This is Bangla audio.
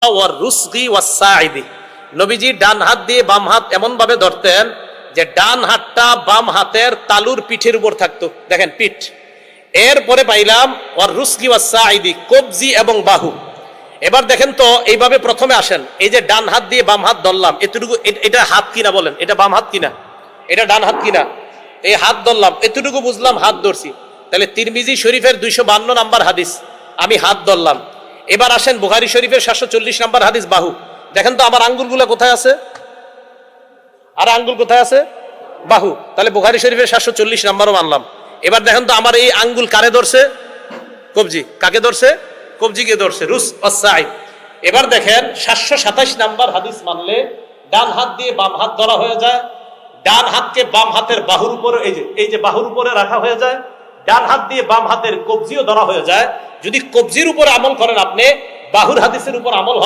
ওয়ার রুসগি ওয়াস সাইদি, নবীজি ডান হাত দিয়ে বাম হাত এমন ভাবে ধরতেন যে ডান হাতটা বাম হাতের তালুর পিঠের উপর থাকতো। দেখেন পিঠ, এরপরে পাইলাম ওয়ার রুসগি ওয়াস সাইদি, কবজি এবং বাহু। এবার দেখেন তো এইভাবে প্রথমে আসেন, এই যে ডান হাত দিয়ে বাম হাত ধরলাম, এতটুকু এটা হাত কিনা বলেন, এটা বাম হাত কিনা, এটা ডান হাত কিনা, এই হাত ধরলাম, এতটুকু বুঝলাম হাত ধরছি। তাহলে তিরমিজি শরীফের 252 নাম্বার হাদিস, আমি হাত ধরলাম। এবার আসেন বুখারী শরীফের 740 নাম্বার হাদিস, বাহু। দেখেন তো আমার আঙ্গুলগুলো কোথায় আছে, আর আঙ্গুল কোথায় আছে, বাহু। তাহলে বুখারী শরীফের 740 নাম্বারও মানলাম। এবার দেখেন তো আমার এই আঙ্গুল কারে ধরছে, কবজি। কাকে ধরছে, কবজিকে ধরছে, রুস ওয়াসাইদ। এবার দেখেন 727 নাম্বার হাদিস মানলে ডান হাত দিয়ে বাম হাত ধরা হয়ে যায়, ডান হাতকে বাম হাতের বাহুর উপরে, এই যে বাহুর উপরে রাখা হয়ে যায়, ডান হাত দিয়ে বাম হাতের কবজিও ধরা হয়ে যায়। যদি কবজির উপর আমল করেন আপনি, বাহুর হাদিসের উপর আমল হয়।